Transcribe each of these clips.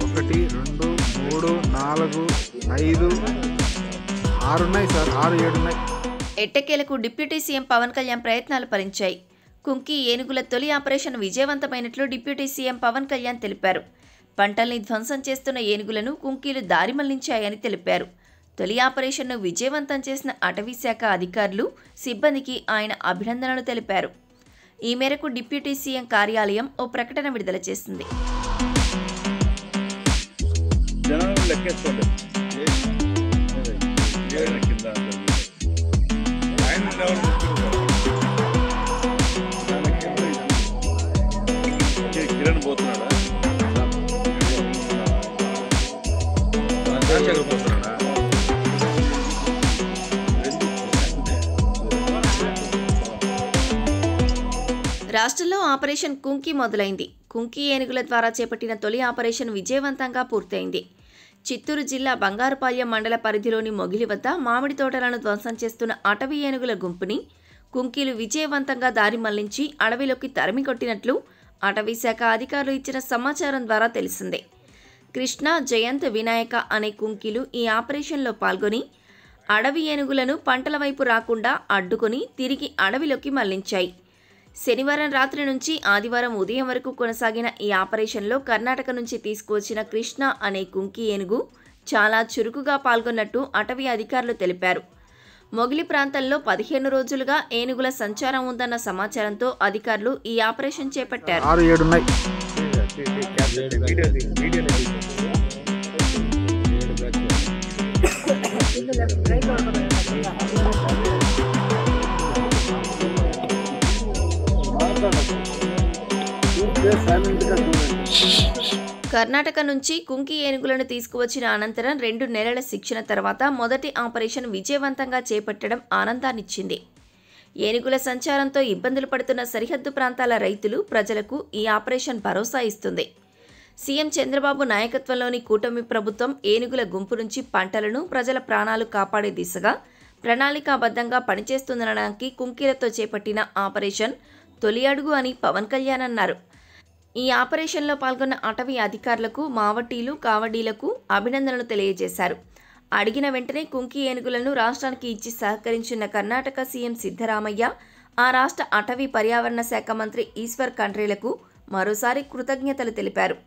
ఒకటి, రెండు, మూడు, నాలుగు, ఐదు, ఆరు ఉన్నాయి సార్. 6, 7 ఉన్నాయి. ఎట్టకేలకు డిప్యూటీ సీఎం పవన్ కళ్యాణ్ ప్రయత్నాలు ఫలించాయి. కుంకి ఏనుగుల తొలి ఆపరేషన్ విజయవంతమైనట్లు డిప్యూటీ సీఎం పవన్ కళ్యాణ్ తెలిపారు. పంటల్ని ధ్వంసం చేస్తున్న ఏనుగులను కుంకీలు దారి మళ్లించాయని తెలిపారు. తొలి ఆపరేషన్ను విజయవంతం చేసిన అటవీ శాఖ అధికారులు, సిబ్బందికి ఆయన అభినందనలు తెలిపారు. ఈ మేరకు డిప్యూటీ సీఎం కార్యాలయం ఓ ప్రకటన విడుదల చేసింది. రాష్ట్రంలో ఆపరేషన్ కుంకి మొదలైంది. కుంకి ఏనుగుల ద్వారా చేపట్టిన తొలి ఆపరేషన్ విజయవంతంగా పూర్తయింది. చిత్తూరు జిల్లా బంగారుపాళ్యం మండల పరిధిలోని మొగిలి వద్ద మామిడి తోటలను ధ్వంసం చేస్తున్న అటవీ ఏనుగుల గుంపుని కుంకీలు విజయవంతంగా దారి మళ్లించి అడవిలోకి తరిమికొట్టినట్లు అటవీ శాఖ అధికారులు ఇచ్చిన సమాచారం ద్వారా తెలిసిందే. కృష్ణ, జయంత్, వినాయక అనే కుంకీలు ఈ ఆపరేషన్లో పాల్గొని అడవి ఏనుగులను పంటల వైపు రాకుండా అడ్డుకొని తిరిగి అడవిలోకి మళ్లించాయి. శనివారం రాత్రి నుంచి ఆదివారం ఉదయం వరకు కొనసాగిన ఈ ఆపరేషన్లో కర్ణాటక నుంచి తీసుకువచ్చిన కృష్ణ అనే కుంకి ఏనుగు చాలా చురుకుగా పాల్గొన్నట్టు అటవీ అధికారులు తెలిపారు. మొగిలి ప్రాంతంలో 15 రోజులుగా ఏనుగుల సంచారం ఉందన్న సమాచారంతో అధికారులు ఈ ఆపరేషన్ చేపట్టారు. 6, 7 ఉన్నాయి. కర్ణాటక నుంచి కుంకి ఏనుగులను తీసుకువచ్చిన అనంతరం 2 నెలల శిక్షణ తర్వాత మొదటి ఆపరేషన్ విజయవంతంగా చేపట్టడం ఆనందాన్నిచ్చింది. ఏనుగుల సంచారంతో ఇబ్బందులు పడుతున్న సరిహద్దు ప్రాంతాల రైతులు, ప్రజలకు ఈ ఆపరేషన్ భరోసా ఇస్తుంది. సీఎం చంద్రబాబు నాయకత్వంలోని కూటమి ప్రభుత్వం ఏనుగుల గుంపు నుంచి పంటలను, ప్రజల ప్రాణాలు కాపాడే దిశగా ప్రణాళికాబద్ధంగా పనిచేస్తుందనడానికి కుంకీలతో చేపట్టిన ఆపరేషన్ తొలి అడుగు అని పవన్ కళ్యాణ్ అన్నారు. ఈ ఆపరేషన్లో పాల్గొన్న అటవీ అధికారులకు, మావటీలు, కావడీలకు అభినందనలు తెలియజేశారు. అడిగిన వెంటనే కుంకి ఏనుగులను రాష్ట్రానికి ఇచ్చి సహకరించిన కర్ణాటక సీఎం సిద్ధరామయ్య, ఆ రాష్ట్ర అటవీ పర్యావరణ శాఖ మంత్రి ఈశ్వర్ ఖండ్రేలకు మరోసారి కృతజ్ఞతలు తెలిపారు.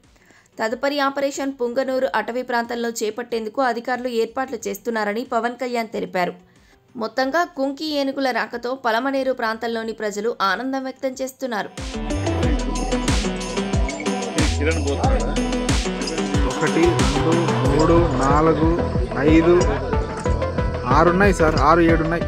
తదుపరి ఆపరేషన్ పుంగనూరు అటవీ ప్రాంతంలో చేపట్టేందుకు అధికారులు ఏర్పాట్లు చేస్తున్నారని పవన్ కళ్యాణ్ తెలిపారు. మొత్తంగా కుంకి ఏనుగుల రాకతో పలమనేరు ప్రాంతంలోని ప్రజలు ఆనందం వ్యక్తం చేస్తున్నారు. 1, 2, 3, 4, 5, 6 ఉన్నాయి సార్. 6, 7 ఉన్నాయి.